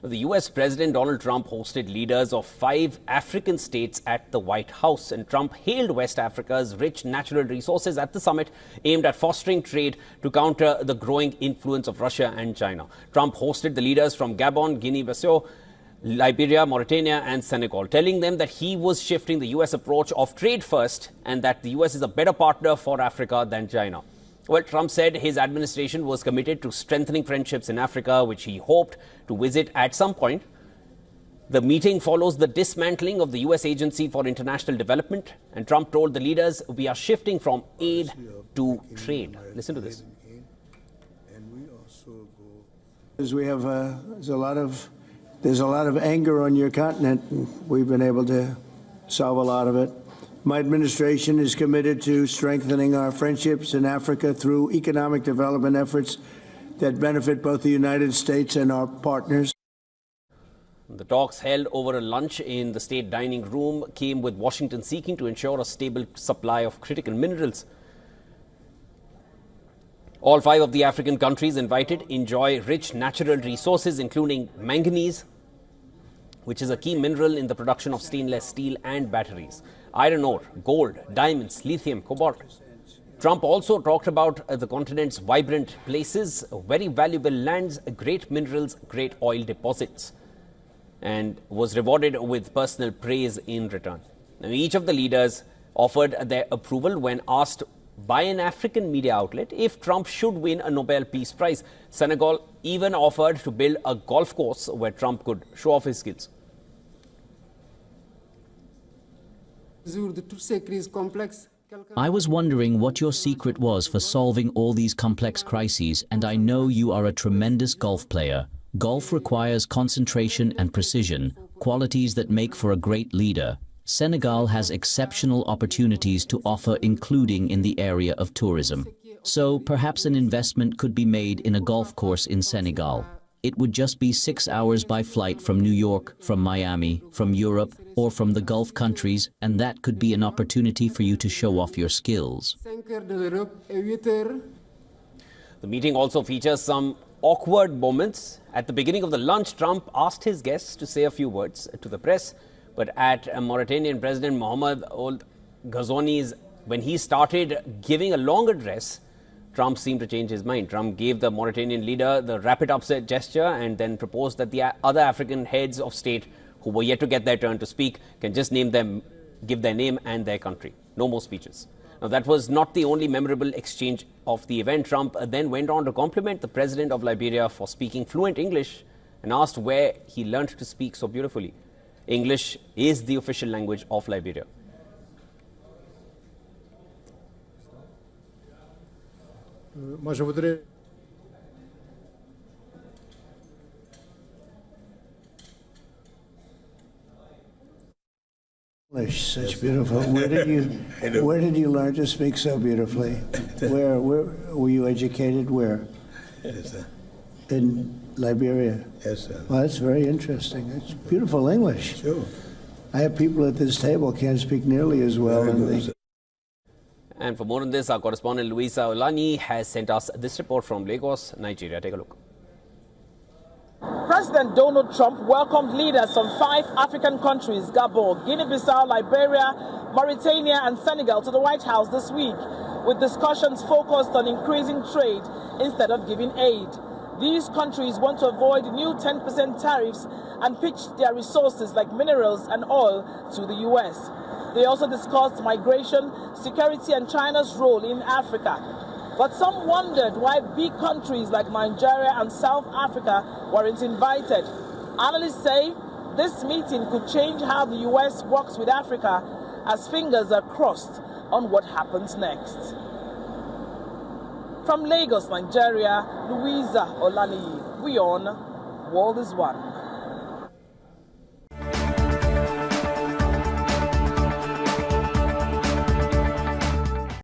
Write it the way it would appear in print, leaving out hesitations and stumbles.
The U.S. President Donald Trump hosted leaders of 5 African states at the White House, and Trump hailed West Africa's rich natural resources at the summit aimed at fostering trade to counter the growing influence of Russia and China. Trump hosted the leaders from Gabon, Guinea-Bissau, Liberia, Mauritania and Senegal, telling them that he was shifting the U.S. approach of trade first and that the U.S. is a better partner for Africa than China. Well, Trump said his administration was committed to strengthening friendships in Africa, which he hoped to visit at some point. The meeting follows the dismantling of the U.S. Agency for International Development, and Trump told the leaders, "We are shifting from aid to trade." Listen to this. We have there's a lot of anger on your continent, and we've been able to solve a lot of it. My administration is committed to strengthening our friendships in Africa through economic development efforts that benefit both the United States and our partners. The talks held over a lunch in the state dining room came with Washington seeking to ensure a stable supply of critical minerals. All 5 of the African countries invited enjoy rich natural resources, including manganese, which is a key mineral in the production of stainless steel and batteries, iron ore, gold, diamonds, lithium, cobalt. Trump also talked about the continent's vibrant places, very valuable lands, great minerals, great oil deposits, and was rewarded with personal praise in return. Now, each of the leaders offered their approval when asked by an African media outlet if Trump should win a Nobel Peace Prize. Senegal even offered to build a golf course where Trump could show off his skills. I was wondering what your secret was for solving all these complex crises, and I know you are a tremendous golf player. Golf requires concentration and precision, qualities that make for a great leader. Senegal has exceptional opportunities to offer, including in the area of tourism. So perhaps an investment could be made in a golf course in Senegal. It would just be 6 hours by flight from New York, from Miami, from Europe, or from the Gulf countries, and that could be an opportunity for you to show off your skills. The meeting also features some awkward moments. At the beginning of the lunch, Trump asked his guests to say a few words to the press, but at Mauritanian President Mohamed Ould Ghazouani's, when he started giving a long address, Trump seemed to change his mind. Trump gave the Mauritanian leader the rapid upset gesture and then proposed that the other African heads of state who were yet to get their turn to speak can just give their name and their country. No more speeches. Now, that was not the only memorable exchange of the event. Trump then went on to compliment the president of Liberia for speaking fluent English and asked where he learned to speak so beautifully. English is the official language of Liberia. English, such beautiful. Where did you learn to speak so beautifully? Where were you educated? Where? Yes, sir. In Liberia. Yes, sir. Well, that's very interesting. It's beautiful English. Sure. I have people at this table can't speak nearly as well. And for more on this, our correspondent Louisa Olani has sent us this report from Lagos, Nigeria. Take a look. President Donald Trump welcomed leaders from 5 African countries, Gabon, Guinea-Bissau, Liberia, Mauritania and Senegal to the White House this week, with discussions focused on increasing trade instead of giving aid. These countries want to avoid new 10% tariffs and pitch their resources like minerals and oil to the U.S. They also discussed migration, security and China's role in Africa. But some wondered why big countries like Nigeria and South Africa weren't invited. Analysts say this meeting could change how the U.S. works with Africa as fingers are crossed on what happens next. From Lagos, Nigeria, Louisa Olani, WION, World is One.